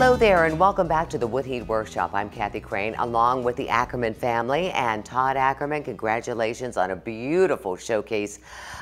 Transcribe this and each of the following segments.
Hello there and welcome back to the Wood Heat Workshop. I'm Kathy Craine along with the Ackerman family and Todd Ackerman. Congratulations on a beautiful showcase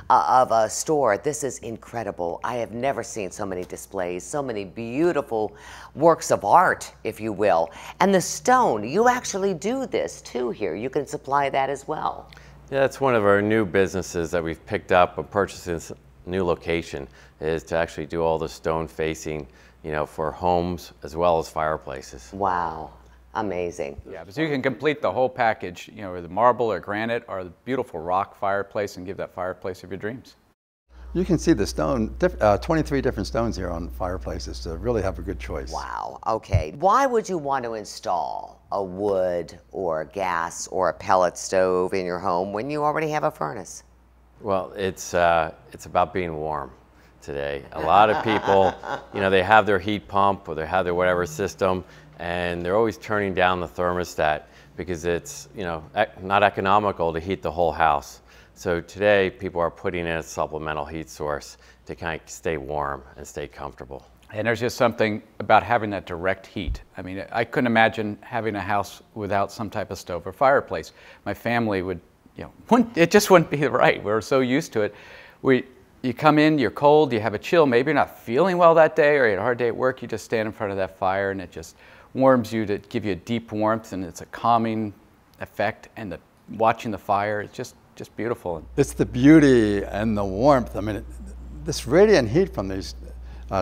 of a store. This is incredible. I have never seen so many displays, so many beautiful works of art, if you will. And the stone, you actually do this too here. You can supply that as well. Yeah, it's one of our new businesses that we've picked up and purchased in this new location, is to actually do all the stone facing, you know, for homes as well as fireplaces. Wow, amazing. Yeah, but so you can complete the whole package, you know, with marble or granite or the beautiful rock fireplace and give that fireplace of your dreams. You can see the stone, 23 different stones here on fireplaces, so really have a good choice. Wow, okay. Why would you want to install a wood or a gas or a pellet stove in your home when you already have a furnace? Well, it's about being warm today. A lot of people, you know, they have their heat pump or they have their whatever system, and they're always turning down the thermostat because it's, you know, not economical to heat the whole house. So today people are putting in a supplemental heat source to kind of stay warm and stay comfortable. And there's just something about having that direct heat. I mean, I couldn't imagine having a house without some type of stove or fireplace. My family would, you know, it just wouldn't be right. We're so used to it. You come in, you're cold, you have a chill, maybe you're not feeling well that day or you had a hard day at work, you just stand in front of that fire and it just warms you to give you a deep warmth, and it's a calming effect, and watching the fire, it's just beautiful. It's the beauty and the warmth. I mean, this radiant heat from these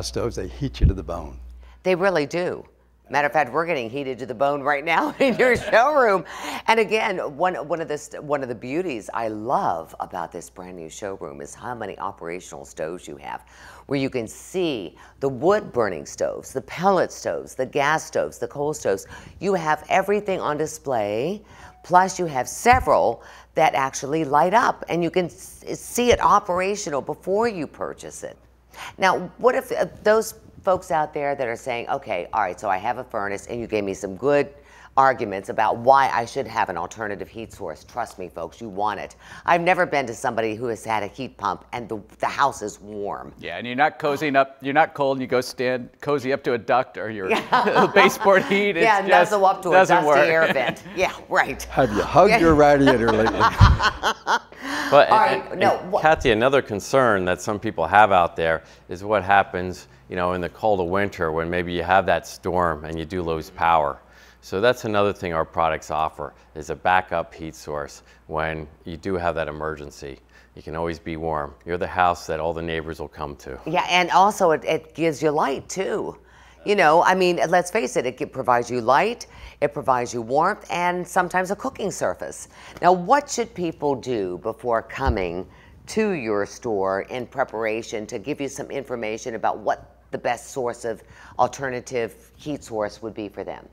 stoves, they heat you to the bone. They really do. Matter of fact, we're getting heated to the bone right now in your showroom. And again, one of the beauties I love about this brand new showroom is how many operational stoves you have, where you can see the wood burning stoves, the pellet stoves, the gas stoves, the coal stoves. You have everything on display, plus you have several that actually light up, and you can see it operational before you purchase it. Now, what if those folks out there that are saying, okay, all right, so I have a furnace, and you gave me some good arguments about why I should have an alternative heat source. Trust me, folks, you want it. I've never been to somebody who has had a heat pump and the house is warm. Yeah, and you're not cozying up, you're not cold and you go stand cozy up to a duct or your baseboard heat. Yeah, nuzzle up to a dusty air vent. Yeah, right. Have you hugged your radiator lately? But Kathy, another concern that some people have out there is what happens, you know, in the cold of winter when maybe you have that storm and you do lose power. So that's another thing our products offer, is a backup heat source when you do have that emergency. You can always be warm. You're the house that all the neighbors will come to. Yeah, and also it gives you light too. You know, I mean, let's face it, it provides you light, it provides you warmth, and sometimes a cooking surface. Now, what should people do before coming to your store in preparation to give you some information about what the best source of alternative heat source would be for them?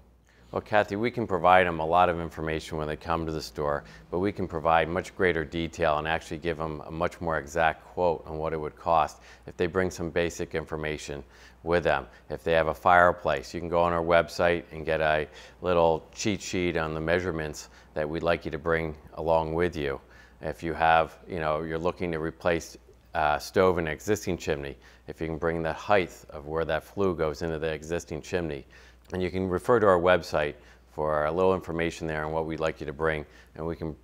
Well, Kathy, we can provide them a lot of information when they come to the store, but we can provide much greater detail and actually give them a much more exact quote on what it would cost if they bring some basic information with them. If they have a fireplace, you can go on our website and get a little cheat sheet on the measurements that we'd like you to bring along with you. If you have, you know, you're looking to replace stove in an existing chimney, if you can bring the height of where that flue goes into the existing chimney. And you can refer to our website for a little information there on what we'd like you to bring, and we can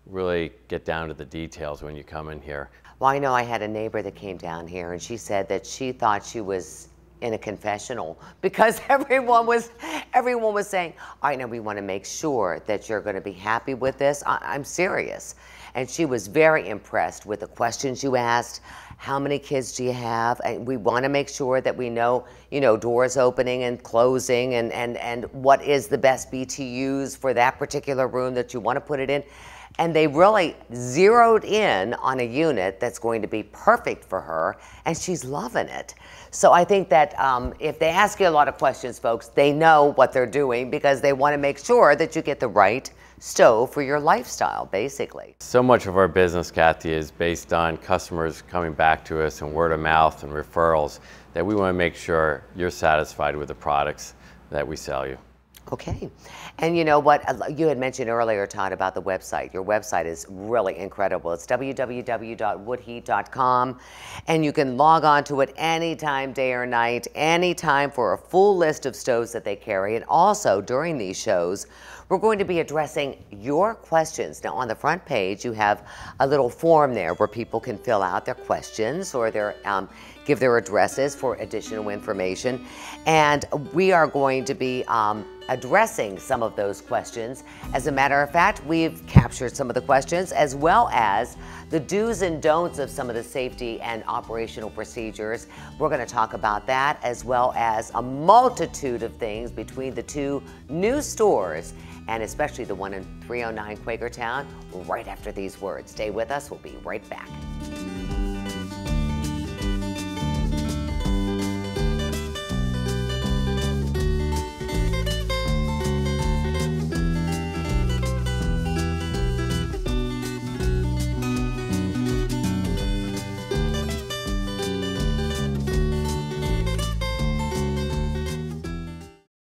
really get down to the details when you come in here. Well, I know I had a neighbor that came down here and she said that she thought she was in a confessional because everyone was saying, all right, now we want to make sure that you're going to be happy with this. I'm serious. And she was very impressed with the questions you asked. How many kids do you have? And we want to make sure that we know, you know, doors opening and closing and what is the best BTUs for that particular room that you want to put it in. And they really zeroed in on a unit that's going to be perfect for her, and she's loving it. So I think that if they ask you a lot of questions, folks, they know what they're doing because they want to make sure that you get the right stove for your lifestyle, basically. So much of our business, Kathy, is based on customers coming back to us and word of mouth and referrals, that we want to make sure you're satisfied with the products that we sell you. Okay. And you know what? You had mentioned earlier, Todd, about the website. Your website is really incredible. It's www.woodheat.com. And you can log on to it anytime, day or night, anytime, for a full list of stoves that they carry. And also, during these shows, we're going to be addressing your questions. Now, on the front page, you have a little form there where people can fill out their questions or their give their addresses for additional information. And we are going to be addressing some of those questions. As a matter of fact, we've captured some of the questions, as well as the do's and don'ts of some of the safety and operational procedures. We're going to talk about that, as well as a multitude of things between the two new stores, and especially the one in 309 Quakertown, right after these words. Stay with us. We'll be right back.